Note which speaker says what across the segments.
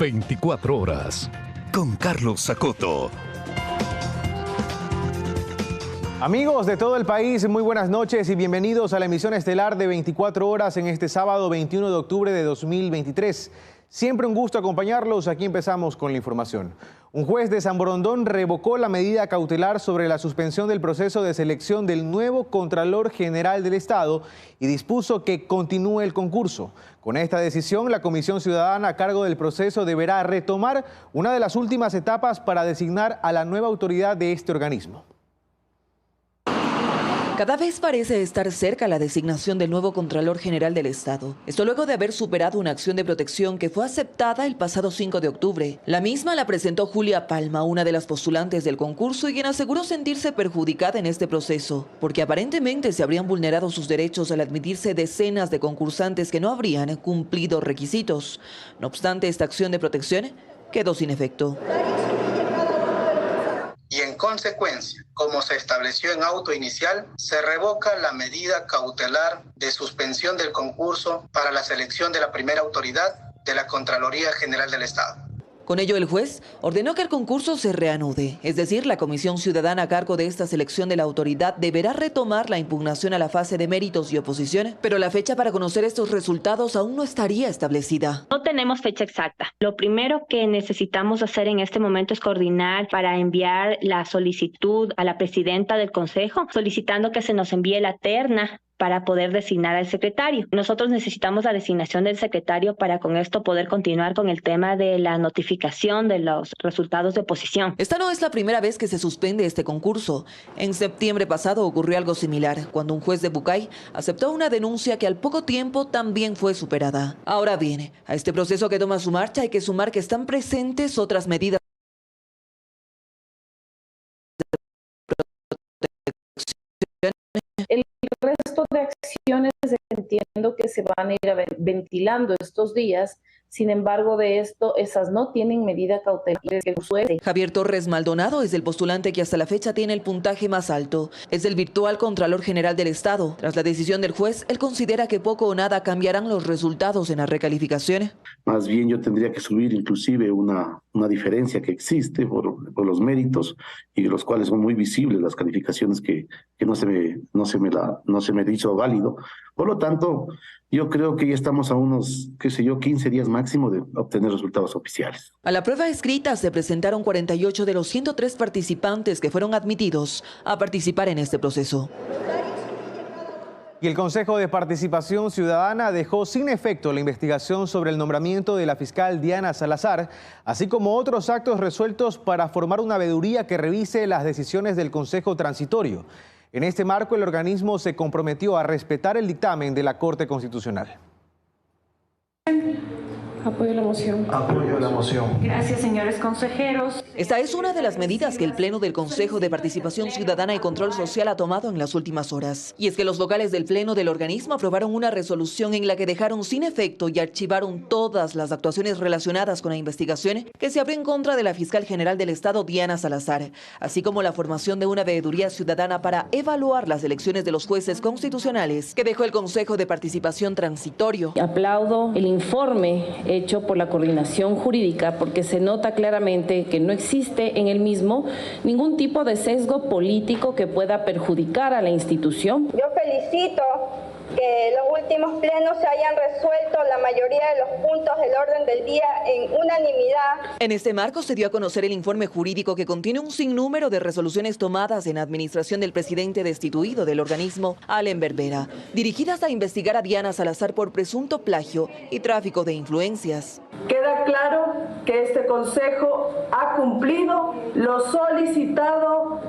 Speaker 1: 24 horas con Carlos Sacoto.
Speaker 2: Amigos de todo el país, muy buenas noches y bienvenidos a la emisión estelar de 24 horas en este sábado 21 de octubre de 2023. Siempre un gusto acompañarlos. Aquí empezamos con la información. Un juez de San Borondón revocó la medida cautelar sobre la suspensión del proceso de selección del nuevo Contralor General del Estado y dispuso que continúe el concurso. Con esta decisión, la Comisión Ciudadana a cargo del proceso deberá retomar una de las últimas etapas para designar a la nueva autoridad de este organismo.
Speaker 3: Cada vez parece estar cerca la designación del nuevo Contralor General del Estado. Esto luego de haber superado una acción de protección que fue aceptada el pasado 5 de octubre. La misma la presentó Julia Palma, una de las postulantes del concurso y quien aseguró sentirse perjudicada en este proceso, porque aparentemente se habrían vulnerado sus derechos al admitirse decenas de concursantes que no habrían cumplido requisitos. No obstante, esta acción de protección quedó sin efecto.
Speaker 4: Y en consecuencia, como se estableció en auto inicial, se revoca la medida cautelar de suspensión del concurso para la selección de la primera autoridad de la Contraloría General del Estado.
Speaker 3: Con ello, el juez ordenó que el concurso se reanude, es decir, la Comisión Ciudadana a cargo de esta selección de la autoridad deberá retomar la impugnación a la fase de méritos y oposición, pero la fecha para conocer estos resultados aún no estaría establecida.
Speaker 5: No tenemos fecha exacta. Lo primero que necesitamos hacer en este momento es coordinar para enviar la solicitud a la presidenta del Consejo, solicitando que se nos envíe la terna para poder designar al secretario. Nosotros necesitamos la designación del secretario para con esto poder continuar con el tema de la notificación de los resultados de oposición.
Speaker 3: Esta no es la primera vez que se suspende este concurso. En septiembre pasado ocurrió algo similar, cuando un juez de Bucay aceptó una denuncia que al poco tiempo también fue superada. Ahora bien, a este proceso que toma su marcha hay que sumar que están presentes otras medidas.
Speaker 6: El resto de acciones entiendo que se van a ir ventilando estos días. Sin embargo, de esto, esas no tienen medida cautelar.
Speaker 3: Javier Torres Maldonado es el postulante que hasta la fecha tiene el puntaje más alto. Es el virtual Contralor General del Estado. Tras la decisión del juez, él considera que poco o nada cambiarán los resultados en la recalificación.
Speaker 7: Más bien yo tendría que subir inclusive una diferencia que existe por los méritos y de los cuales son muy visibles las calificaciones que no se me hizo válido. Por lo tanto, yo creo que ya estamos a unos, 15 días máximo de obtener resultados oficiales.
Speaker 3: A la prueba escrita se presentaron 48 de los 103 participantes que fueron admitidos a participar en este proceso.
Speaker 2: Y el Consejo de Participación Ciudadana dejó sin efecto la investigación sobre el nombramiento de la fiscal Diana Salazar, así como otros actos resueltos para formar una veeduría que revise las decisiones del Consejo Transitorio. En este marco, el organismo se comprometió a respetar el dictamen de la Corte Constitucional.
Speaker 6: Apoyo la moción.
Speaker 8: Apoyo la moción.
Speaker 9: Gracias, señores consejeros.
Speaker 3: Esta es una de las medidas que el Pleno del Consejo de Participación Ciudadana y Control Social ha tomado en las últimas horas. Y es que los vocales del Pleno del organismo aprobaron una resolución en la que dejaron sin efecto y archivaron todas las actuaciones relacionadas con la investigación que se abrió en contra de la fiscal general del Estado, Diana Salazar, así como la formación de una veeduría ciudadana para evaluar las elecciones de los jueces constitucionales que dejó el Consejo de Participación Transitorio.
Speaker 6: Aplaudo el informe hecho por la coordinación jurídica porque se nota claramente que no existe en el mismo ningún tipo de sesgo político que pueda perjudicar a la institución.
Speaker 10: Yo felicito que los últimos plenos se hayan resuelto la mayoría de los puntos del orden del día en unanimidad.
Speaker 3: En este marco se dio a conocer el informe jurídico que contiene un sinnúmero de resoluciones tomadas en administración del presidente destituido del organismo, Allen Berbera, dirigidas a investigar a Diana Salazar por presunto plagio y tráfico de influencias.
Speaker 11: Queda claro que este Consejo ha cumplido lo solicitado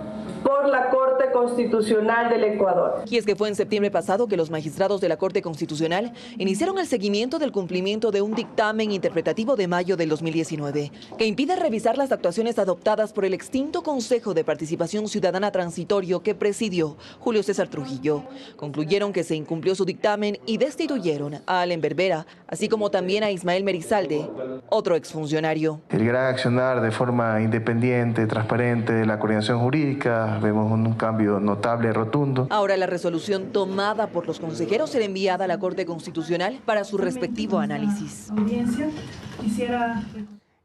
Speaker 11: por la Corte Constitucional del Ecuador.
Speaker 3: Y es que fue en septiembre pasado que los magistrados de la Corte Constitucional iniciaron el seguimiento del cumplimiento de un dictamen interpretativo de mayo del 2019 que impide revisar las actuaciones adoptadas por el extinto Consejo de Participación Ciudadana Transitorio que presidió Julio César Trujillo. Concluyeron que se incumplió su dictamen y destituyeron a Allen Berbera, así como también a Ismael Merizalde, otro exfuncionario.
Speaker 8: El gran accionar de forma independiente, transparente de la coordinación jurídica, vemos un cambio notable, rotundo.
Speaker 3: Ahora la resolución tomada por los consejeros será enviada a la Corte Constitucional para su respectivo análisis.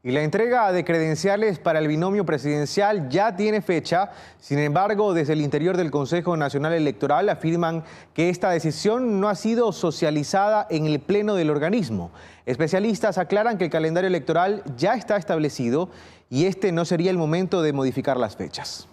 Speaker 2: Y la entrega de credenciales para el binomio presidencial ya tiene fecha. Sin embargo, desde el interior del Consejo Nacional Electoral afirman que esta decisión no ha sido socializada en el pleno del organismo. Especialistas aclaran que el calendario electoral ya está establecido y este no sería el momento de modificar las fechas.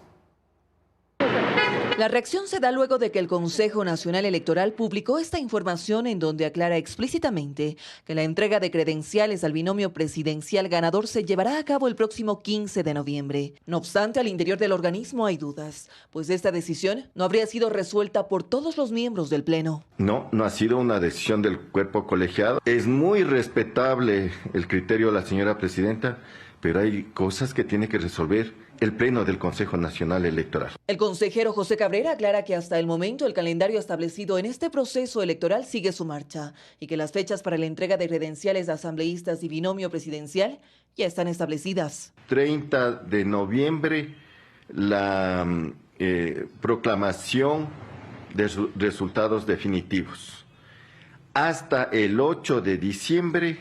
Speaker 3: La reacción se da luego de que el Consejo Nacional Electoral publicó esta información en donde aclara explícitamente que la entrega de credenciales al binomio presidencial ganador se llevará a cabo el próximo 15 de noviembre. No obstante, al interior del organismo hay dudas, pues esta decisión no habría sido resuelta por todos los miembros del Pleno.
Speaker 12: No ha sido una decisión del cuerpo colegiado. Es muy respetable el criterio de la señora presidenta, pero hay cosas que tiene que resolver el Pleno del Consejo Nacional Electoral.
Speaker 3: El consejero José Cabrera aclara que hasta el momento el calendario establecido en este proceso electoral sigue su marcha y que las fechas para la entrega de credenciales de asambleístas y binomio presidencial ya están establecidas.
Speaker 12: 30 de noviembre, la proclamación de resultados definitivos. Hasta el 8 de diciembre,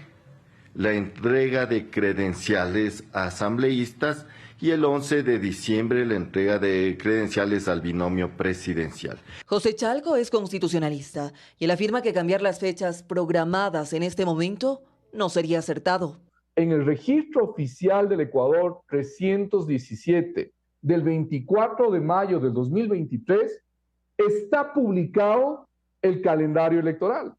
Speaker 12: la entrega de credenciales a asambleístas y el 11 de diciembre la entrega de credenciales al binomio presidencial.
Speaker 3: José Chalco es constitucionalista y él afirma que cambiar las fechas programadas en este momento no sería acertado.
Speaker 13: En el registro oficial del Ecuador 317 del 24 de mayo del 2023 está publicado el calendario electoral.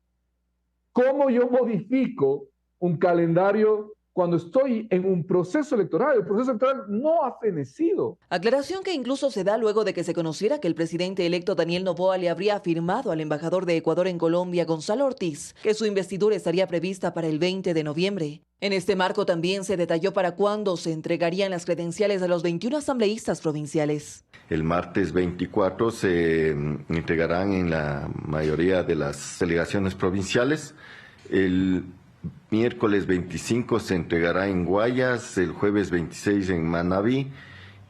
Speaker 13: ¿Cómo yo modifico un calendario cuando estoy en un proceso electoral? El proceso electoral no ha fenecido.
Speaker 3: Aclaración que incluso se da luego de que se conociera que el presidente electo Daniel Noboa le habría afirmado al embajador de Ecuador en Colombia, Gonzalo Ortiz, que su investidura estaría prevista para el 20 de noviembre. En este marco también se detalló para cuándo se entregarían las credenciales a los 21 asambleístas provinciales.
Speaker 12: El martes 24 se entregarán en la mayoría de las delegaciones provinciales. El miércoles 25 se entregará en Guayas, el jueves 26 en Manabí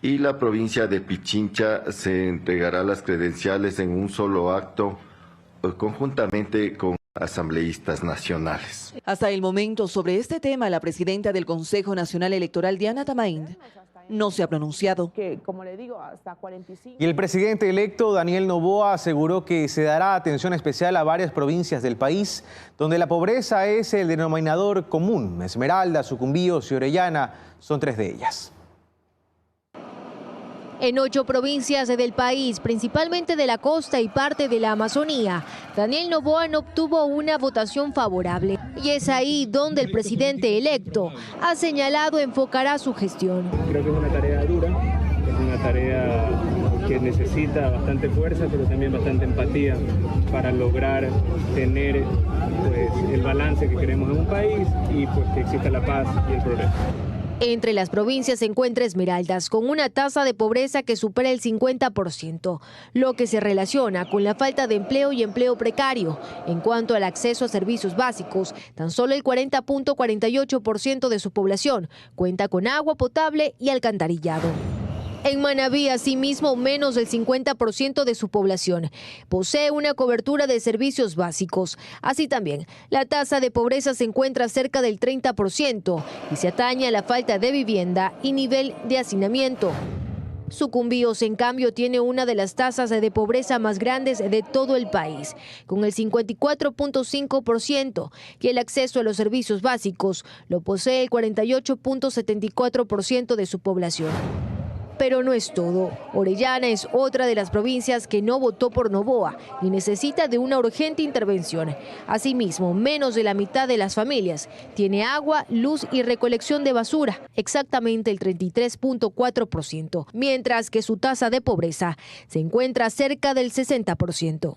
Speaker 12: y la provincia de Pichincha se entregará las credenciales en un solo acto conjuntamente con asambleístas nacionales.
Speaker 3: Hasta el momento sobre este tema la presidenta del Consejo Nacional Electoral, Diana Tamain, no se ha pronunciado.
Speaker 2: Y el presidente electo Daniel Noboa aseguró que se dará atención especial a varias provincias del país donde la pobreza es el denominador común. Esmeralda, Sucumbíos y Orellana son 3 de ellas.
Speaker 14: En 8 provincias del país, principalmente de la costa y parte de la Amazonía, Daniel Noboa no obtuvo una votación favorable. Y es ahí donde el presidente electo ha señalado enfocará su gestión.
Speaker 15: Creo que es una tarea dura, es una tarea que necesita bastante fuerza, pero también bastante empatía para lograr tener el balance que queremos en un país y que exista la paz y el progreso.
Speaker 14: Entre las provincias se encuentra Esmeraldas, con una tasa de pobreza que supera el 50%, lo que se relaciona con la falta de empleo y empleo precario. En cuanto al acceso a servicios básicos, tan solo el 40.48% de su población cuenta con agua potable y alcantarillado. En Manabí, asimismo, menos del 50% de su población posee una cobertura de servicios básicos. Así también, la tasa de pobreza se encuentra cerca del 30% y se atañe a la falta de vivienda y nivel de hacinamiento. Sucumbíos, en cambio, tiene una de las tasas de pobreza más grandes de todo el país, con el 54.5%, y el acceso a los servicios básicos lo posee el 48.74% de su población. Pero no es todo. Orellana es otra de las provincias que no votó por Noboa y necesita de una urgente intervención. Asimismo, menos de la mitad de las familias tiene agua, luz y recolección de basura, exactamente el 33.4%, mientras que su tasa de pobreza se encuentra cerca del 60%.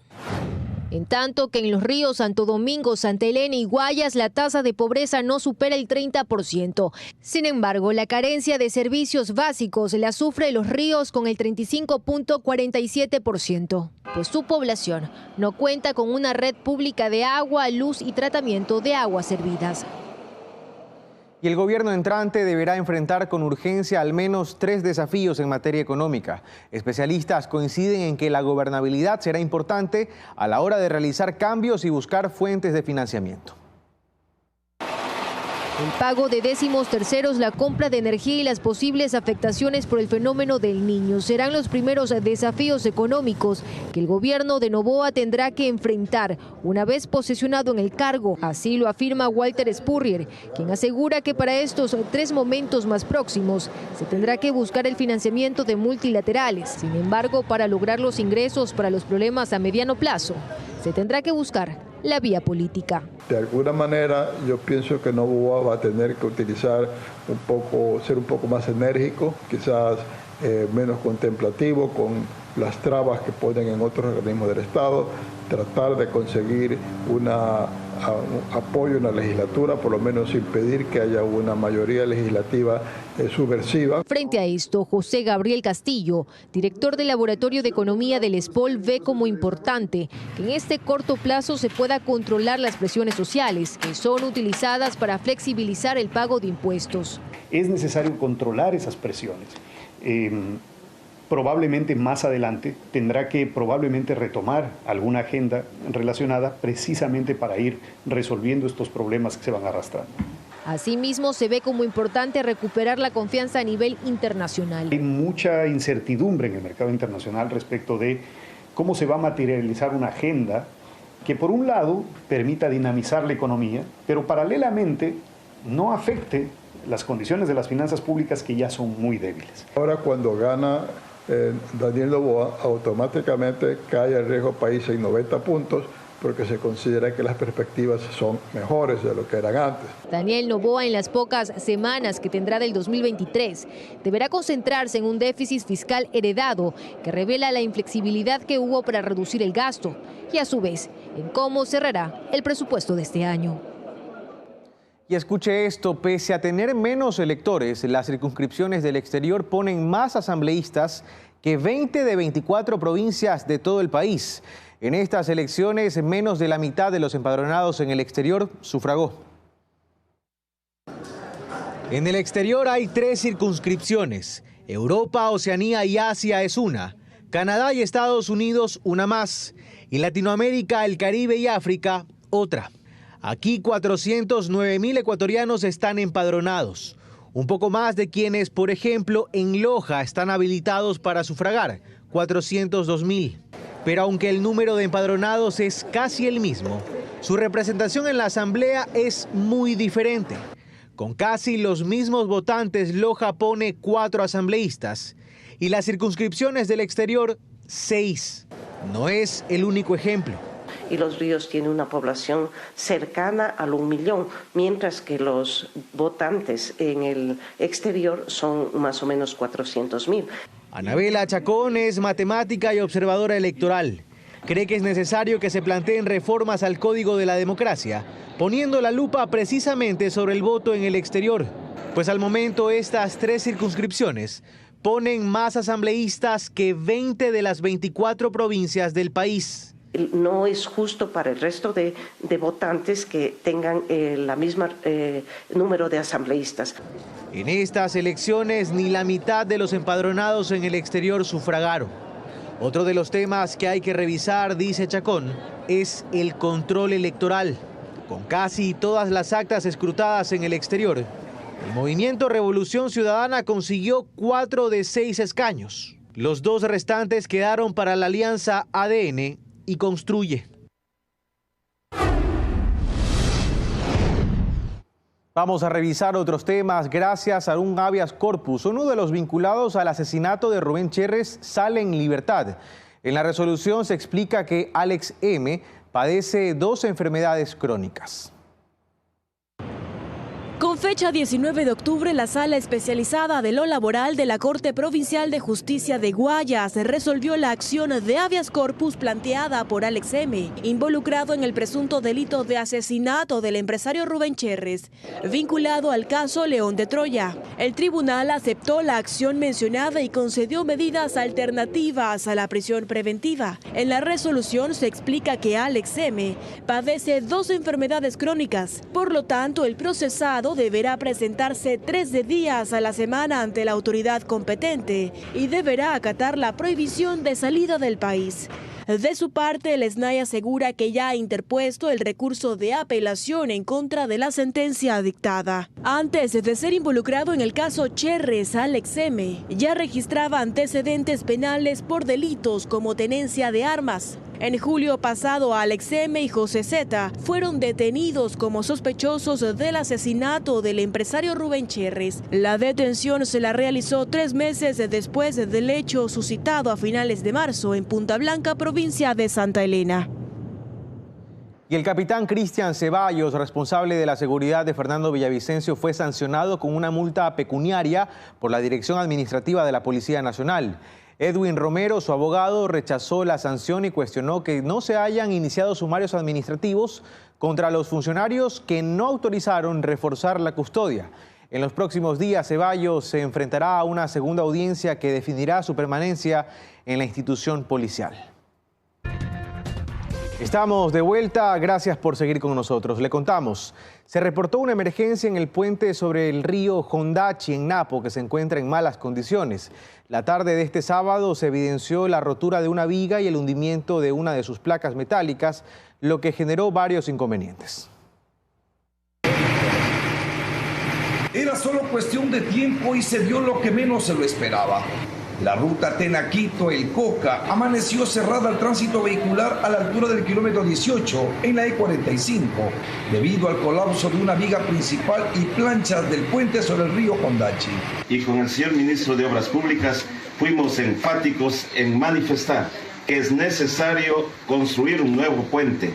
Speaker 14: En tanto que en los ríos Santo Domingo, Santa Elena y Guayas la tasa de pobreza no supera el 30%. Sin embargo, la carencia de servicios básicos la sufre Los Ríos con el 35.47%, pues su población no cuenta con una red pública de agua, luz y tratamiento de aguas servidas.
Speaker 2: Y el gobierno entrante deberá enfrentar con urgencia al menos 3 desafíos en materia económica. Especialistas coinciden en que la gobernabilidad será importante a la hora de realizar cambios y buscar fuentes de financiamiento.
Speaker 14: El pago de décimos terceros, la compra de energía y las posibles afectaciones por el fenómeno del Niño serán los primeros desafíos económicos que el gobierno de Noboa tendrá que enfrentar una vez posesionado en el cargo. Así lo afirma Walter Spurrier, quien asegura que para estos 3 momentos más próximos se tendrá que buscar el financiamiento de multilaterales. Sin embargo, para lograr los ingresos para los problemas a mediano plazo, se tendrá que buscar la vía política.
Speaker 16: De alguna manera yo pienso que Noboa va a tener que utilizar ser un poco más enérgico, quizás menos contemplativo con las trabas que ponen en otros organismos del Estado, tratar de conseguir un apoyo en la legislatura, por lo menos impedir que haya una mayoría legislativa subversiva.
Speaker 14: Frente a esto, José Gabriel Castillo, director del Laboratorio de Economía del ESPOL, ve como importante que en este corto plazo se pueda controlar las presiones sociales que son utilizadas para flexibilizar el pago de impuestos.
Speaker 17: Es necesario controlar esas presiones. Probablemente más adelante tendrá que retomar alguna agenda relacionada precisamente para ir resolviendo estos problemas que se van arrastrando.
Speaker 14: Asimismo, se ve como importante recuperar la confianza a nivel internacional.
Speaker 17: Hay mucha incertidumbre en el mercado internacional respecto de cómo se va a materializar una agenda que por un lado permita dinamizar la economía, pero paralelamente no afecte las condiciones de las finanzas públicas que ya son muy débiles.
Speaker 16: Ahora cuando gana Daniel Noboa, automáticamente cae el riesgo país en 90 puntos porque se considera que las perspectivas son mejores de lo que eran antes.
Speaker 14: Daniel Noboa, en las pocas semanas que tendrá del 2023, deberá concentrarse en un déficit fiscal heredado que revela la inflexibilidad que hubo para reducir el gasto y a su vez en cómo cerrará el presupuesto de este año.
Speaker 2: Y escuche esto, pese a tener menos electores, las circunscripciones del exterior ponen más asambleístas que 20 de 24 provincias de todo el país. En estas elecciones, menos de la mitad de los empadronados en el exterior sufragó. En el exterior hay 3 circunscripciones. Europa, Oceanía y Asia es una. Canadá y Estados Unidos una más. Y Latinoamérica, el Caribe y África otra. Aquí 409.000 ecuatorianos están empadronados, un poco más de quienes, por ejemplo, en Loja están habilitados para sufragar, 402.000. Pero aunque el número de empadronados es casi el mismo, su representación en la asamblea es muy diferente. Con casi los mismos votantes, Loja pone 4 asambleístas y las circunscripciones del exterior 6. No es el único ejemplo.
Speaker 18: Y Los Ríos tiene una población cercana al 1 millón, mientras que los votantes en el exterior son más o menos 400.000.
Speaker 2: Anabela Chacón es matemática y observadora electoral. Cree que es necesario que se planteen reformas al Código de la Democracia, poniendo la lupa precisamente sobre el voto en el exterior. Pues al momento estas 3 circunscripciones ponen más asambleístas que 20 de las 24 provincias del país.
Speaker 18: No es justo para el resto de votantes que tengan la misma número de asambleístas.
Speaker 2: En estas elecciones ni la mitad de los empadronados en el exterior sufragaron. Otro de los temas que hay que revisar, dice Chacón, es el control electoral. Con casi todas las actas escrutadas en el exterior, el movimiento Revolución Ciudadana consiguió 4 de 6 escaños. Los 2 restantes quedaron para la alianza ADN y Construye. Vamos a revisar otros temas. Gracias a un habeas corpus, uno de los vinculados al asesinato de Rubén Cherres sale en libertad. En la resolución se explica que Alex M. padece 2 enfermedades crónicas.
Speaker 19: Con fecha 19 de octubre, la Sala Especializada de lo Laboral de la Corte Provincial de Justicia de Guayas resolvió la acción de habeas corpus planteada por Alex M., involucrado en el presunto delito de asesinato del empresario Rubén Cherres, vinculado al caso León de Troya. El tribunal aceptó la acción mencionada y concedió medidas alternativas a la prisión preventiva. En la resolución se explica que Alex M. padece 2 enfermedades crónicas, por lo tanto el procesado deberá presentarse 3 días a la semana ante la autoridad competente y deberá acatar la prohibición de salida del país. De su parte, el SNAI asegura que ya ha interpuesto el recurso de apelación en contra de la sentencia dictada. Antes de ser involucrado en el caso Cherres, Alex M. ya registraba antecedentes penales por delitos como tenencia de armas. En julio pasado, Alex M. y José Z. fueron detenidos como sospechosos del asesinato del empresario Rubén Cherres. La detención se la realizó 3 meses después del hecho suscitado a finales de marzo en Punta Blanca, provincia de Santa Elena.
Speaker 2: Y el capitán Cristian Ceballos, responsable de la seguridad de Fernando Villavicencio, fue sancionado con una multa pecuniaria por la Dirección Administrativa de la Policía Nacional. Edwin Romero, su abogado, rechazó la sanción y cuestionó que no se hayan iniciado sumarios administrativos contra los funcionarios que no autorizaron reforzar la custodia. En los próximos días, Ceballos se enfrentará a una segunda audiencia que definirá su permanencia en la institución policial. Estamos de vuelta, gracias por seguir con nosotros. Le contamos, se reportó una emergencia en el puente sobre el río Hondachi en Napo, que se encuentra en malas condiciones. La tarde de este sábado se evidenció la rotura de una viga y el hundimiento de una de sus placas metálicas, lo que generó varios inconvenientes.
Speaker 20: Era solo cuestión de tiempo y se dio lo que menos se lo esperaba. La ruta Tena-Quito-El Coca amaneció cerrada al tránsito vehicular a la altura del kilómetro 18 en la E45, debido al colapso de una viga principal y planchas del puente sobre el río Hondachi.
Speaker 21: Y con el señor ministro de Obras Públicas fuimos enfáticos en manifestar que es necesario construir un nuevo puente,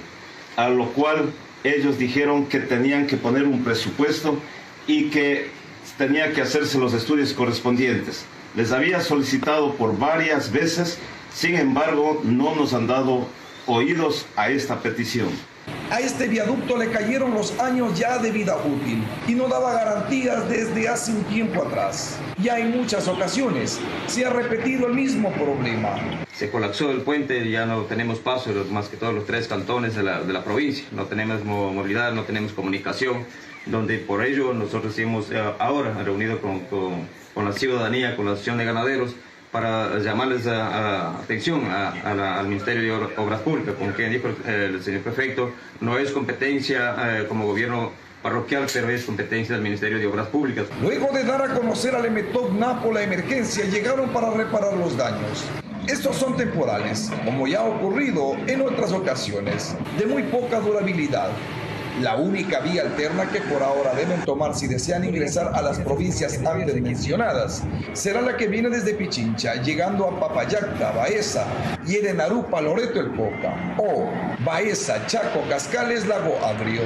Speaker 21: a lo cual ellos dijeron que tenían que poner un presupuesto y que tenía que hacerse los estudios correspondientes. Les había solicitado por varias veces, sin embargo, no nos han dado oídos a esta petición.
Speaker 20: A este viaducto le cayeron los años ya de vida útil y no daba garantías desde hace un tiempo atrás. Ya en muchas ocasiones se ha repetido el mismo problema.
Speaker 22: Se colapsó el puente, ya no tenemos paso, más que todos los 3 cantones de la provincia. No tenemos movilidad, no tenemos comunicación, donde por ello nosotros hemos ahora reunido con la ciudadanía, con la asociación de ganaderos, para llamarles atención al Ministerio de Obras Públicas, con quien dijo el señor prefecto, no es competencia como gobierno parroquial, pero es competencia del Ministerio de Obras Públicas.
Speaker 20: Luego de dar a conocer al EMETOC Napo la emergencia, llegaron para reparar los daños. Estos son temporales, como ya ha ocurrido en otras ocasiones, de muy poca durabilidad. La única vía alterna que por ahora deben tomar si desean ingresar a las provincias antes mencionadas será la que viene desde Pichincha, llegando a Papayacta, Baeza, Yerenarupa, Loreto, El Coca, o Baeza, Chaco, Cascales, Lago Agrio.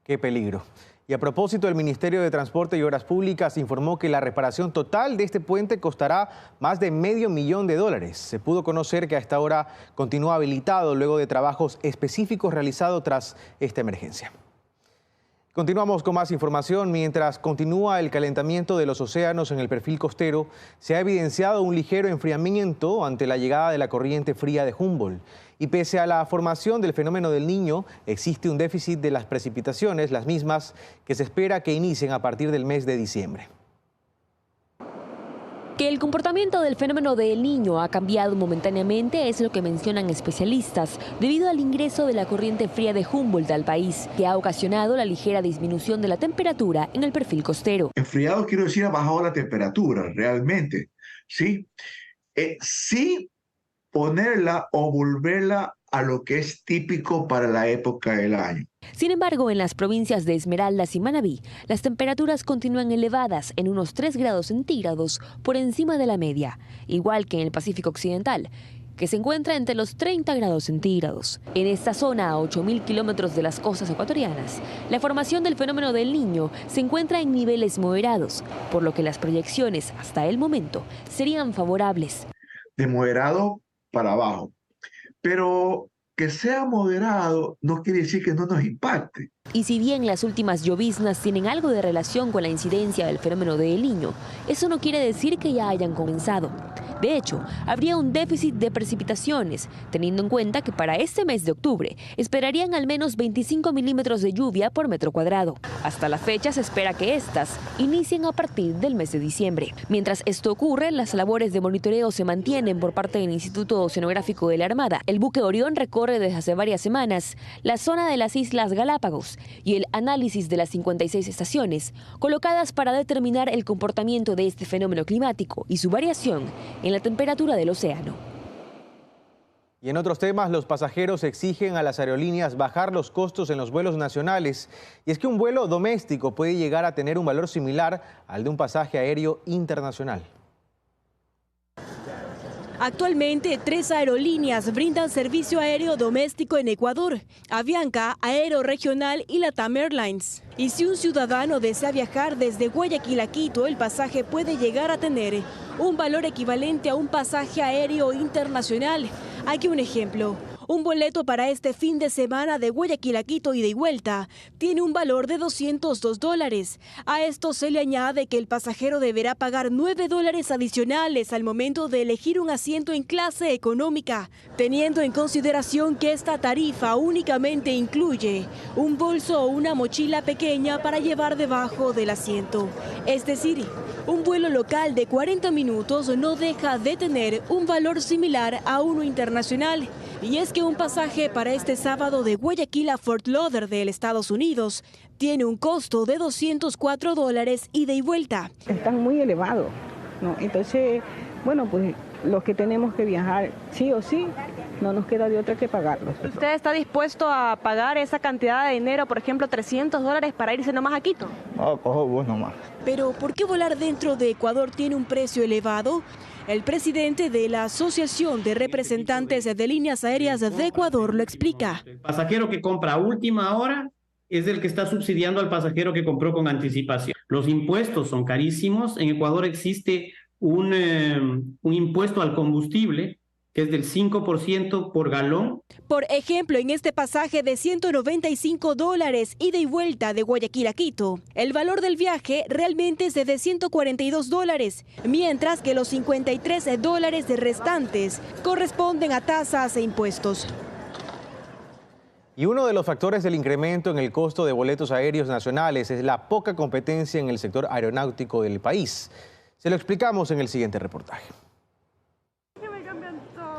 Speaker 2: Qué peligro. Y a propósito, el Ministerio de Transporte y Obras Públicas informó que la reparación total de este puente costará más de $500,000. Se pudo conocer que a esta hora continúa habilitado luego de trabajos específicos realizados tras esta emergencia. Continuamos con más información. Mientras continúa el calentamiento de los océanos en el perfil costero, se ha evidenciado un ligero enfriamiento ante la llegada de la corriente fría de Humboldt. Y pese a la formación del fenómeno del Niño, existe un déficit de las precipitaciones, las mismas que se espera que inicien a partir del mes de diciembre.
Speaker 23: Que el comportamiento del fenómeno del Niño ha cambiado momentáneamente es lo que mencionan especialistas, debido al ingreso de la corriente fría de Humboldt al país, que ha ocasionado la ligera disminución de la temperatura en el perfil costero.
Speaker 24: Enfriado quiero decir ha bajado la temperatura, realmente, ¿sí? Sí ponerla o volverla a lo que es típico para la época del año.
Speaker 23: Sin embargo, en las provincias de Esmeraldas y Manabí, las temperaturas continúan elevadas en unos 3 grados centígrados por encima de la media, igual que en el Pacífico Occidental, que se encuentra entre los 30 grados centígrados. En esta zona, a 8.000 kilómetros de las costas ecuatorianas, la formación del fenómeno del Niño se encuentra en niveles moderados, por lo que las proyecciones hasta el momento serían favorables.
Speaker 24: De moderado para abajo. Pero que sea moderado no quiere decir que no nos impacte.
Speaker 23: Y si bien las últimas lloviznas tienen algo de relación con la incidencia del fenómeno de El Niño, eso no quiere decir que ya hayan comenzado. De hecho, habría un déficit de precipitaciones, teniendo en cuenta que para este mes de octubre esperarían al menos 25 milímetros de lluvia por metro cuadrado. Hasta la fecha se espera que estas inicien a partir del mes de diciembre. Mientras esto ocurre, las labores de monitoreo se mantienen por parte del Instituto Oceanográfico de la Armada. El buque Orión recorre desde hace varias semanas la zona de las Islas Galápagos y el análisis de las 56 estaciones colocadas para determinar el comportamiento de este fenómeno climático y su variación en la temperatura del océano.
Speaker 2: Y en otros temas, los pasajeros exigen a las aerolíneas bajar los costos en los vuelos nacionales. Y es que un vuelo doméstico puede llegar a tener un valor similar al de un pasaje aéreo internacional.
Speaker 19: Actualmente, 3 aerolíneas brindan servicio aéreo doméstico en Ecuador: Avianca, Aero Regional y Latam Airlines. Y si un ciudadano desea viajar desde Guayaquil a Quito, el pasaje puede llegar a tener un valor equivalente a un pasaje aéreo internacional. Aquí un ejemplo. Un boleto para este fin de semana de Guayaquil a Quito ida y vuelta tiene un valor de $202. A esto se le añade que el pasajero deberá pagar $9 adicionales al momento de elegir un asiento en clase económica, teniendo en consideración que esta tarifa únicamente incluye un bolso o una mochila pequeña para llevar debajo del asiento. Es decir, un vuelo local de 40 minutos no deja de tener un valor similar a uno internacional. Y es que un pasaje para este sábado de Guayaquil a Fort Lauderdale, Estados Unidos, tiene un costo de $204 ida y vuelta.
Speaker 1: Están muy elevados, ¿no? Entonces, bueno, pues los que tenemos que viajar sí o sí, no nos queda de otra que pagarlos.
Speaker 4: ¿Usted está dispuesto a pagar esa cantidad de dinero, por ejemplo, $300 para irse nomás a Quito?
Speaker 1: No, cojo vos nomás.
Speaker 19: Pero ¿por qué volar dentro de Ecuador tiene un precio elevado? El presidente de la Asociación de Representantes de Líneas Aéreas de Ecuador lo explica.
Speaker 5: El pasajero que compra a última hora es el que está subsidiando al pasajero que compró con anticipación. Los impuestos son carísimos. En Ecuador existe un impuesto al combustible que es del 5% por galón.
Speaker 19: Por ejemplo, en este pasaje de $195 ida y vuelta de Guayaquil a Quito, el valor del viaje realmente es de $142, mientras que los $53 restantes corresponden a tasas e impuestos.
Speaker 2: Y uno de los factores del incremento en el costo de boletos aéreos nacionales es la poca competencia en el sector aeronáutico del país. Se lo explicamos en el siguiente reportaje.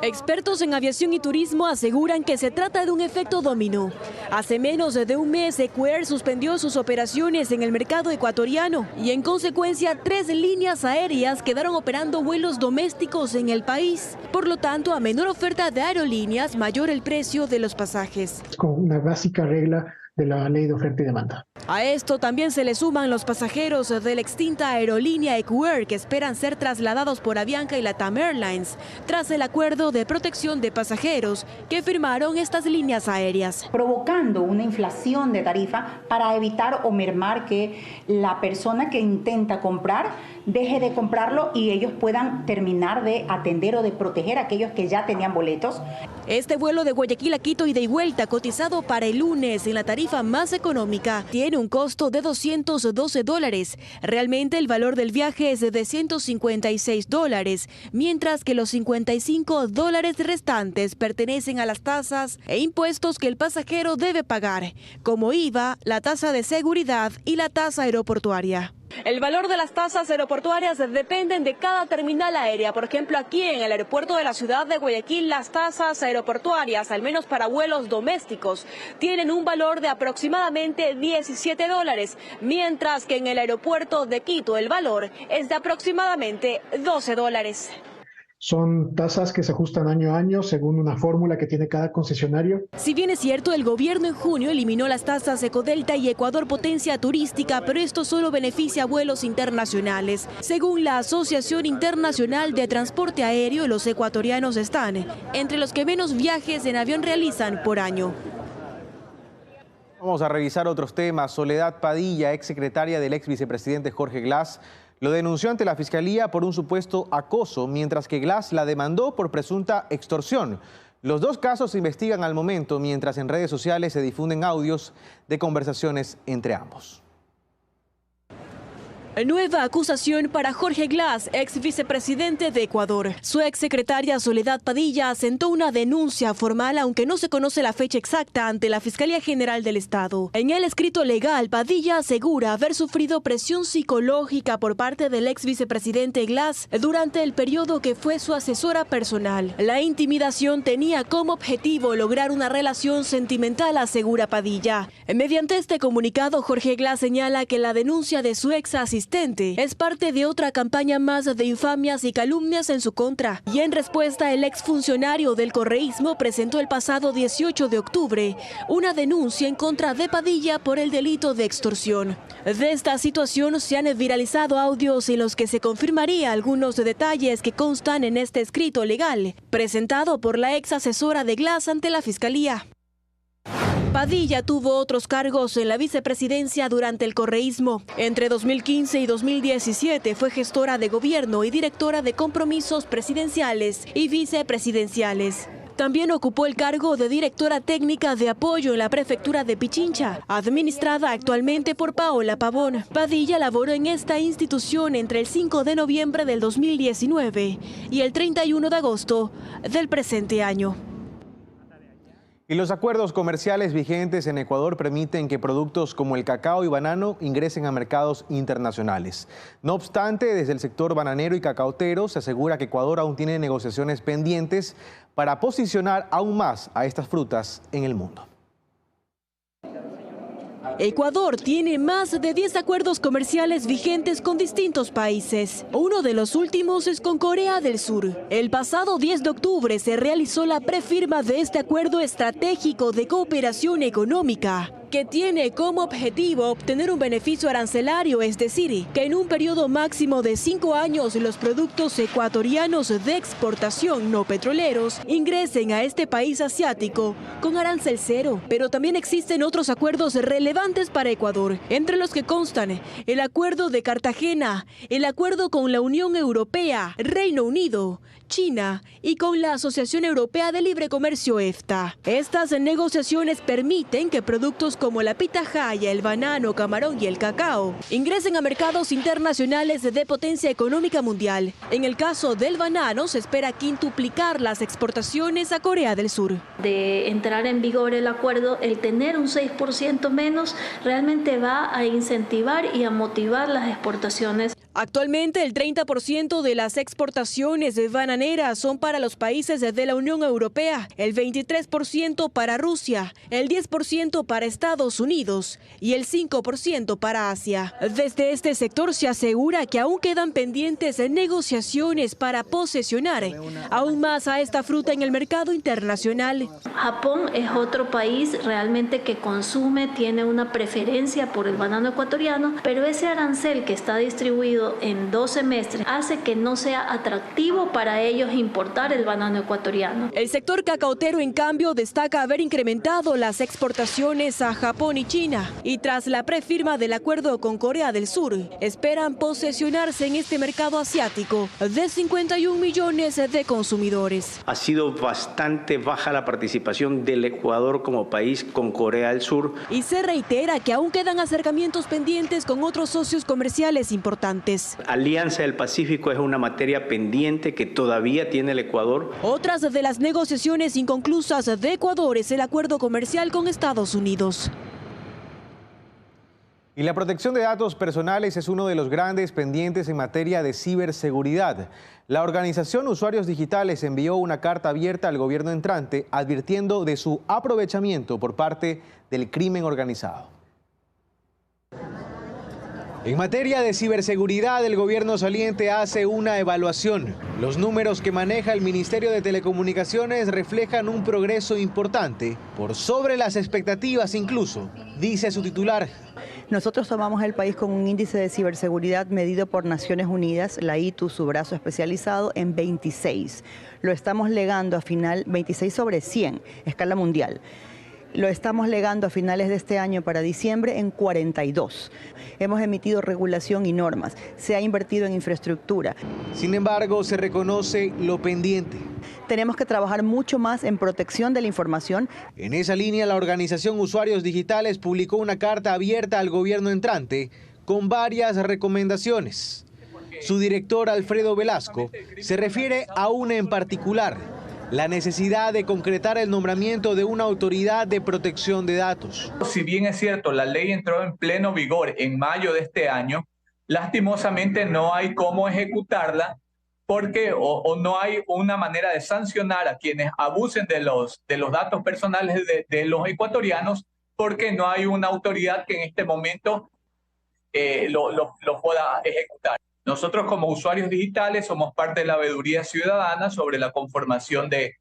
Speaker 19: Expertos en aviación y turismo aseguran que se trata de un efecto dominó. Hace menos de un mes, ECUAIR suspendió sus operaciones en el mercado ecuatoriano y en consecuencia 3 líneas aéreas quedaron operando vuelos domésticos en el país. Por lo tanto, a menor oferta de aerolíneas, mayor el precio de los pasajes.
Speaker 7: Con una básica regla de la ley de oferta y demanda.
Speaker 19: A esto también se le suman los pasajeros de la extinta aerolínea ECUAIR que esperan ser trasladados por Avianca y Latam Airlines tras el acuerdo de protección de pasajeros que firmaron estas líneas aéreas.
Speaker 25: Provocando una inflación de tarifa para evitar o mermar que la persona que intenta comprar deje de comprarlo y ellos puedan terminar de atender o de proteger a aquellos que ya tenían boletos.
Speaker 19: Este vuelo de Guayaquil a Quito ida y vuelta, cotizado para el lunes en la tarifa más económica, tiene un costo de $212. Realmente el valor del viaje es de $156, mientras que los $55 restantes pertenecen a las tasas e impuestos que el pasajero debe pagar, como IVA, la tasa de seguridad y la tasa aeroportuaria. El valor de las tasas aeroportuarias dependen de cada terminal aérea. Por ejemplo, aquí en el aeropuerto de la ciudad de Guayaquil, las tasas aeroportuarias, al menos para vuelos domésticos, tienen un valor de aproximadamente $17, mientras que en el aeropuerto de Quito el valor es de aproximadamente $12.
Speaker 7: Son tasas que se ajustan año a año según una fórmula que tiene cada concesionario.
Speaker 19: Si bien es cierto, el gobierno en junio eliminó las tasas Ecodelta y Ecuador Potencia Turística, pero esto solo beneficia a vuelos internacionales. Según la Asociación Internacional de Transporte Aéreo, los ecuatorianos están entre los que menos viajes en avión realizan por año.
Speaker 2: Vamos a revisar otros temas. Soledad Padilla, exsecretaria del ex vicepresidente Jorge Glass, lo denunció ante la Fiscalía por un supuesto acoso, mientras que Glass la demandó por presunta extorsión. Los dos casos se investigan al momento, mientras en redes sociales se difunden audios de conversaciones entre ambos.
Speaker 19: Nueva acusación para Jorge Glass, ex vicepresidente de Ecuador. Su exsecretaria Soledad Padilla asentó una denuncia formal, aunque no se conoce la fecha exacta, ante la Fiscalía General del Estado. En el escrito legal, Padilla asegura haber sufrido presión psicológica por parte del ex vicepresidente Glass durante el periodo que fue su asesora personal. La intimidación tenía como objetivo lograr una relación sentimental, asegura Padilla. Mediante este comunicado, Jorge Glass señala que la denuncia de su ex asistente es parte de otra campaña más de infamias y calumnias en su contra. Y en respuesta, el exfuncionario del correísmo presentó el pasado 18 de octubre una denuncia en contra de Padilla por el delito de extorsión. De esta situación se han viralizado audios en los que se confirmaría algunos detalles que constan en este escrito legal, presentado por la ex asesora de Glass ante la Fiscalía. Padilla tuvo otros cargos en la vicepresidencia durante el correísmo. Entre 2015 y 2017 fue gestora de gobierno y directora de compromisos presidenciales y vicepresidenciales. También ocupó el cargo de directora técnica de apoyo en la prefectura de Pichincha, administrada actualmente por Paola Pavón. Padilla laboró en esta institución entre el 5 de noviembre del 2019 y el 31 de agosto del presente año.
Speaker 2: Y los acuerdos comerciales vigentes en Ecuador permiten que productos como el cacao y banano ingresen a mercados internacionales. No obstante, desde el sector bananero y cacautero se asegura que Ecuador aún tiene negociaciones pendientes para posicionar aún más a estas frutas en el mundo.
Speaker 19: Ecuador tiene más de 10 acuerdos comerciales vigentes con distintos países. Uno de los últimos es con Corea del Sur. El pasado 10 de octubre se realizó la prefirma de este acuerdo estratégico de cooperación económica, que tiene como objetivo obtener un beneficio arancelario, es decir, que en un periodo máximo de 5 años los productos ecuatorianos de exportación no petroleros ingresen a este país asiático con arancel cero. Pero también existen otros acuerdos relevantes para Ecuador, entre los que constan el Acuerdo de Cartagena, el Acuerdo con la Unión Europea, Reino Unido, China y con la Asociación Europea de Libre Comercio EFTA. Estas negociaciones permiten que productos como la pitahaya, el banano, camarón y el cacao ingresen a mercados internacionales de potencia económica mundial. En el caso del banano, se espera quintuplicar las exportaciones a Corea del Sur.
Speaker 6: De entrar en vigor el acuerdo, el tener un 6% menos realmente va a incentivar y a motivar las exportaciones.
Speaker 19: Actualmente el 30% de las exportaciones bananeras son para los países de la Unión Europea, el 23% para Rusia, el 10% para Estados Unidos y el 5% para Asia. Desde este sector se asegura que aún quedan pendientes negociaciones para posesionar aún más a esta fruta en el mercado internacional.
Speaker 6: Japón es otro país realmente que consume, tiene una preferencia por el banano ecuatoriano, pero ese arancel que está distribuido en 2 semestres hace que no sea atractivo para ellos importar el banano ecuatoriano.
Speaker 19: El sector cacautero, en cambio, destaca haber incrementado las exportaciones a Japón y China. Y tras la prefirma del acuerdo con Corea del Sur, esperan posesionarse en este mercado asiático de 51 millones de consumidores.
Speaker 8: Ha sido bastante baja la participación del Ecuador como país con Corea del Sur.
Speaker 19: Y se reitera que aún quedan acercamientos pendientes con otros socios comerciales importantes.
Speaker 8: Alianza del Pacífico es una materia pendiente que todavía tiene el Ecuador.
Speaker 19: Otras de las negociaciones inconclusas de Ecuador es el acuerdo comercial con Estados Unidos.
Speaker 2: Y la protección de datos personales es uno de los grandes pendientes en materia de ciberseguridad. La organización Usuarios Digitales envió una carta abierta al gobierno entrante advirtiendo de su aprovechamiento por parte del crimen organizado. En materia de ciberseguridad, el gobierno saliente hace una evaluación. Los números que maneja el Ministerio de Telecomunicaciones reflejan un progreso importante, por sobre las expectativas incluso, dice su titular.
Speaker 9: Nosotros tomamos el país con un índice de ciberseguridad medido por Naciones Unidas, la ITU, su brazo especializado, en 26. Lo estamos legando a final 26 sobre 100, escala mundial. Lo estamos legando a finales de este año para diciembre en 42. Hemos emitido regulación y normas. Se ha invertido en infraestructura.
Speaker 2: Sin embargo, se reconoce lo pendiente.
Speaker 9: Tenemos que trabajar mucho más en protección de la información.
Speaker 2: En esa línea, la organización Usuarios Digitales publicó una carta abierta al gobierno entrante con varias recomendaciones. Su director, Alfredo Velasco, se refiere a una en particular: la necesidad de concretar el nombramiento de una autoridad de protección de datos.
Speaker 3: Si bien es cierto, la ley entró en pleno vigor en mayo de este año, lastimosamente no hay cómo ejecutarla porque o no hay una manera de sancionar a quienes abusen de los datos personales de los ecuatorianos, porque no hay una autoridad que en este momento lo pueda ejecutar. Nosotros como usuarios digitales somos parte de la veeduría ciudadana sobre la conformación de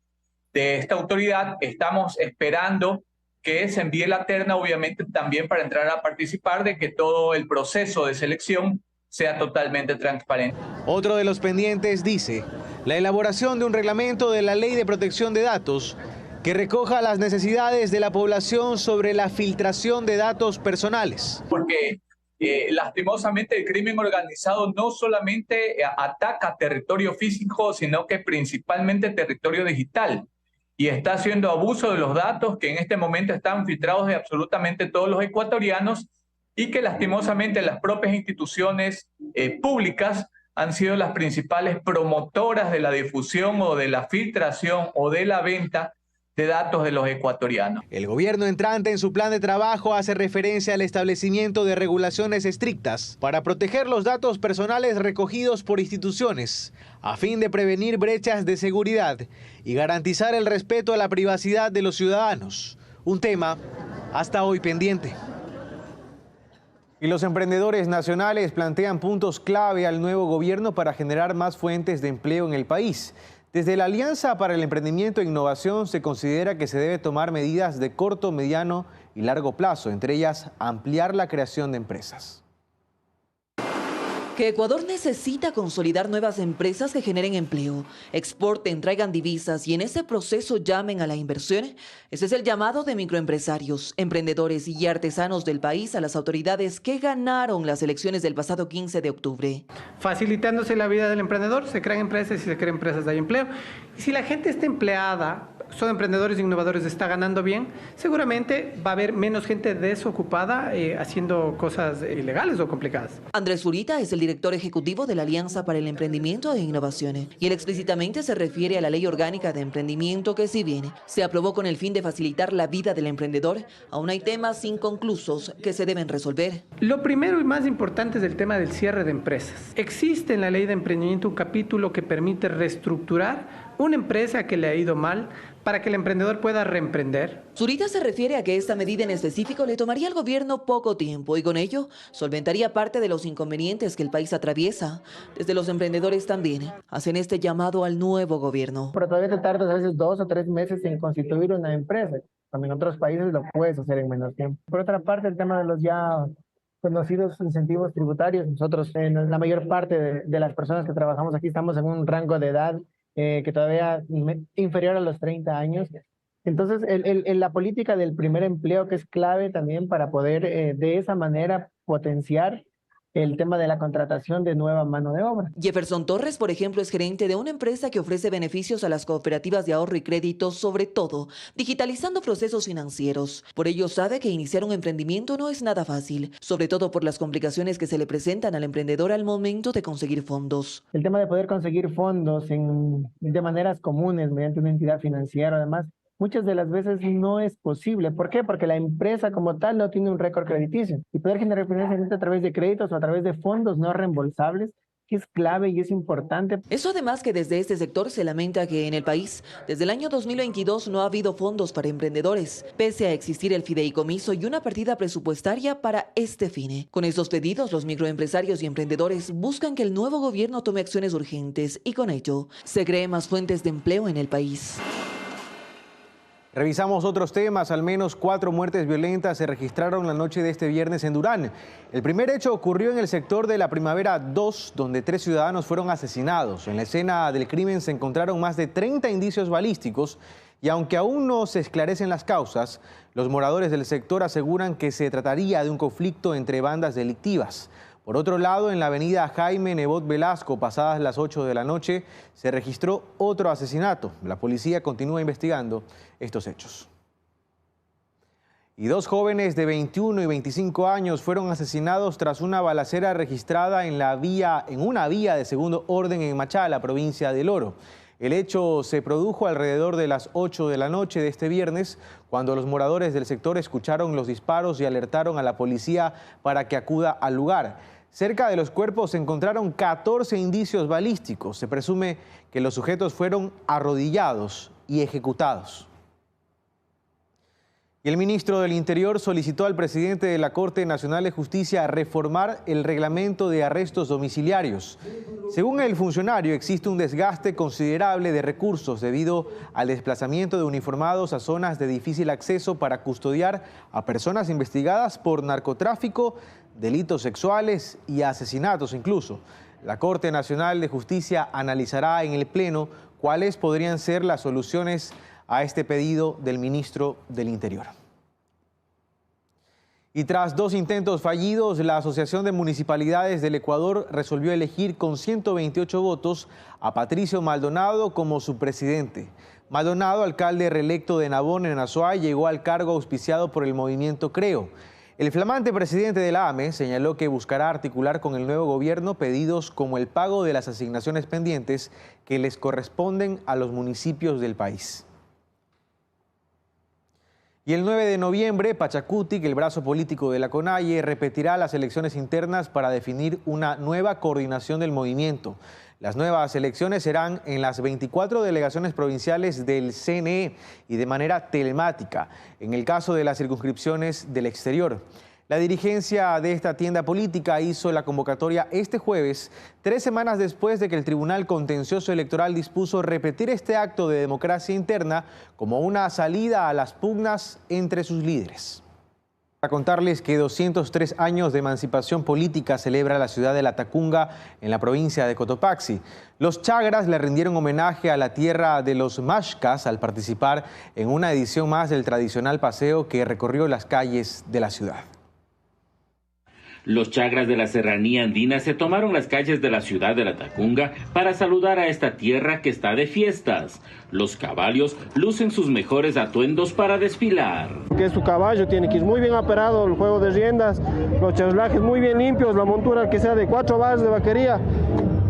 Speaker 3: esta autoridad. Estamos esperando que se envíe la terna, obviamente también para entrar a participar, de que todo el proceso de selección sea totalmente transparente.
Speaker 2: Otro de los pendientes dice la elaboración de un reglamento de la Ley de Protección de Datos que recoja las necesidades de la población sobre la filtración de datos personales.
Speaker 3: Porque lastimosamente el crimen organizado no solamente ataca territorio físico, sino que principalmente territorio digital, y está haciendo abuso de los datos que en este momento están filtrados de absolutamente todos los ecuatorianos, y que lastimosamente las propias instituciones públicas han sido las principales promotoras de la difusión o de la filtración o de la venta de datos de los ecuatorianos.
Speaker 2: El gobierno entrante en su plan de trabajo hace referencia al establecimiento de regulaciones estrictas para proteger los datos personales recogidos por instituciones, a fin de prevenir brechas de seguridad y garantizar el respeto a la privacidad de los ciudadanos, un tema hasta hoy pendiente. Y los emprendedores nacionales plantean puntos clave al nuevo gobierno para generar más fuentes de empleo en el país. Desde la Alianza para el Emprendimiento e Innovación se considera que se debe tomar medidas de corto, mediano y largo plazo, entre ellas ampliar la creación de empresas.
Speaker 10: Que Ecuador necesita consolidar nuevas empresas que generen empleo, exporten, traigan divisas y en ese proceso llamen a la inversión. Ese es el llamado de microempresarios, emprendedores y artesanos del país a las autoridades que ganaron las elecciones del pasado 15 de octubre.
Speaker 11: Facilitándose la vida del emprendedor, se crean empresas y se crean empresas, hay empleo. Y si la gente está empleada, son emprendedores e innovadores, está ganando bien, seguramente va a haber menos gente desocupada haciendo cosas ilegales o complicadas.
Speaker 10: Andrés Zurita es el director ejecutivo de la Alianza para el Emprendimiento e Innovación, y él explícitamente se refiere a la Ley Orgánica de Emprendimiento que, si bien se aprobó con el fin de facilitar la vida del emprendedor, aún hay temas inconclusos que se deben resolver.
Speaker 11: Lo primero y más importante es el tema del cierre de empresas. Existe en la Ley de Emprendimiento un capítulo que permite reestructurar una empresa que le ha ido mal para que el emprendedor pueda reemprender.
Speaker 10: Zurita se refiere a que esta medida en específico le tomaría al gobierno poco tiempo y con ello solventaría parte de los inconvenientes que el país atraviesa. Desde los emprendedores también hacen este llamado al nuevo gobierno.
Speaker 12: Pero todavía te tardas a veces 2 o 3 meses en constituir una empresa, cuando en otros países lo puedes hacer en menos tiempo. Por otra parte, el tema de los ya conocidos incentivos tributarios, nosotros, la mayor parte de las personas que trabajamos aquí estamos en un rango de edad que todavía inferior a los 30 años. Entonces, la política del primer empleo, que es clave también para poder de esa manera potenciar el tema de la contratación de nueva mano de obra.
Speaker 10: Jefferson Torres, por ejemplo, es gerente de una empresa que ofrece beneficios a las cooperativas de ahorro y crédito, sobre todo digitalizando procesos financieros. Por ello sabe que iniciar un emprendimiento no es nada fácil, sobre todo por las complicaciones que se le presentan al emprendedor al momento de conseguir fondos.
Speaker 12: El tema de poder conseguir fondos de maneras comunes mediante una entidad financiera, además, muchas de las veces no es posible. ¿Por qué? Porque la empresa como tal no tiene un récord crediticio. Y poder generar financiamiento a través de créditos o a través de fondos no reembolsables, que es clave y es importante.
Speaker 10: Eso además que desde este sector se lamenta que en el país, desde el año 2022 no ha habido fondos para emprendedores, pese a existir el fideicomiso y una partida presupuestaria para este fin. Con estos pedidos, los microempresarios y emprendedores buscan que el nuevo gobierno tome acciones urgentes y con ello se creen más fuentes de empleo en el país.
Speaker 2: Revisamos otros temas. Al menos 4 muertes violentas se registraron la noche de este viernes en Durán. El primer hecho ocurrió en el sector de la Primavera 2, donde 3 ciudadanos fueron asesinados. En la escena del crimen se encontraron más de 30 indicios balísticos Y aunque aún no se esclarecen las causas, los moradores del sector aseguran que se trataría de un conflicto entre bandas delictivas. Por otro lado, en la avenida Jaime Nebot Velasco, pasadas las 8 de la noche, se registró otro asesinato. La policía continúa investigando estos hechos. Y 2 jóvenes de 21 y 25 años fueron asesinados tras una balacera registrada en una vía de segundo orden en Machala, provincia del Oro. El hecho se produjo alrededor de las 8 de la noche de este viernes, cuando los moradores del sector escucharon los disparos y alertaron a la policía para que acuda al lugar. Cerca de los cuerpos se encontraron 14 indicios balísticos. Se presume que los sujetos fueron arrodillados y ejecutados. Y el ministro del Interior solicitó al presidente de la Corte Nacional de Justicia reformar el reglamento de arrestos domiciliarios. Según el funcionario, existe un desgaste considerable de recursos debido al desplazamiento de uniformados a zonas de difícil acceso para custodiar a personas investigadas por narcotráfico, delitos sexuales y asesinatos incluso. La Corte Nacional de Justicia analizará en el Pleno cuáles podrían ser las soluciones a este pedido del ministro del Interior. Y tras 2 intentos fallidos, la Asociación de Municipalidades del Ecuador resolvió elegir con 128 votos a Patricio Maldonado como su presidente. Maldonado, alcalde reelecto de Nabón en Azuay, llegó al cargo auspiciado por el movimiento Creo. El flamante presidente de la AME señaló que buscará articular con el nuevo gobierno pedidos como el pago de las asignaciones pendientes que les corresponden a los municipios del país. Y el 9 de noviembre, Pachacutic, el brazo político de la CONAIE, repetirá las elecciones internas para definir una nueva coordinación del movimiento. Las nuevas elecciones serán en las 24 delegaciones provinciales del CNE y de manera telemática, en el caso de las circunscripciones del exterior. La dirigencia de esta tienda política hizo la convocatoria este jueves, 3 semanas después de que el Tribunal Contencioso Electoral dispuso repetir este acto de democracia interna como una salida a las pugnas entre sus líderes. Para contarles que 203 años de emancipación política celebra la ciudad de Latacunga en la provincia de Cotopaxi. Los chagras le rindieron homenaje a la tierra de los mashcas al participar en una edición más del tradicional paseo que recorrió las calles de la ciudad.
Speaker 13: Los chagras de la serranía andina se tomaron las calles de la ciudad de Latacunga para saludar a esta tierra que está de fiestas. Los caballos lucen sus mejores atuendos para desfilar.
Speaker 14: Que su caballo tiene que ir muy bien aperado, el juego de riendas, los charlajes muy bien limpios, la montura que sea de 4 barras de vaquería,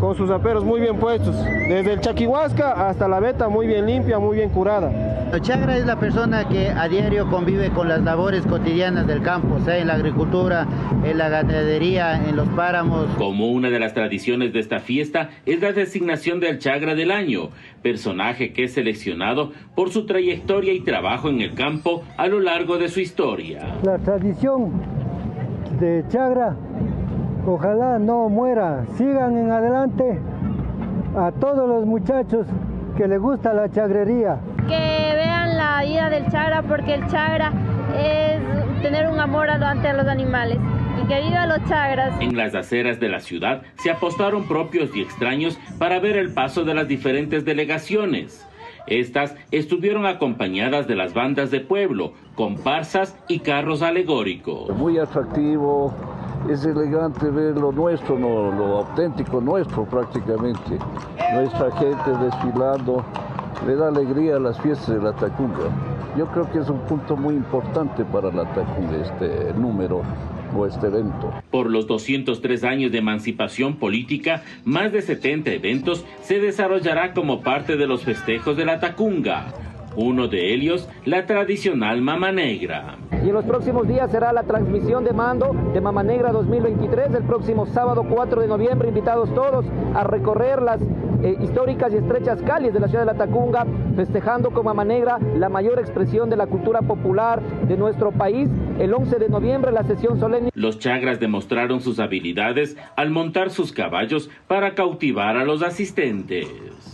Speaker 14: con sus aperos muy bien puestos. Desde el chaquihuasca hasta la veta muy bien limpia, muy bien curada.
Speaker 15: El chagra es la persona que a diario convive con las labores cotidianas del campo, sea en la agricultura, en la ganadería, en los páramos.
Speaker 13: Como una de las tradiciones de esta fiesta es la designación del chagra del año, personaje que es seleccionado por su trayectoria y trabajo en el campo a lo largo de su historia.
Speaker 16: La tradición de chagra, ojalá no muera, sigan en adelante a todos los muchachos que les gusta la chagrería.
Speaker 17: Que vean la vida del chagra, porque el chagra es tener un amor ante los animales. Y que viva los chagras.
Speaker 13: En las aceras de la ciudad se apostaron propios y extraños para ver el paso de las diferentes delegaciones. Estas estuvieron acompañadas de las bandas de pueblo, comparsas y carros alegóricos.
Speaker 26: Muy atractivo, es elegante ver lo nuestro, lo auténtico nuestro prácticamente. Nuestra gente desfilando, le da alegría a las fiestas de Latacunga. Yo creo que es un punto muy importante para Latacunga este número o este evento.
Speaker 13: Por los 203 años de emancipación política, más de 70 eventos se desarrollará como parte de los festejos de Latacunga. Uno de ellos, la tradicional Mama Negra.
Speaker 27: Y en los próximos días será la transmisión de mando de Mama Negra 2023, el próximo sábado 4 de noviembre, invitados todos a recorrer las históricas y estrechas calles de la ciudad de Latacunga, festejando con Mama Negra la mayor expresión de la cultura popular de nuestro país. El 11 de noviembre la sesión solemne.
Speaker 13: Los chagras demostraron sus habilidades al montar sus caballos para cautivar a los asistentes.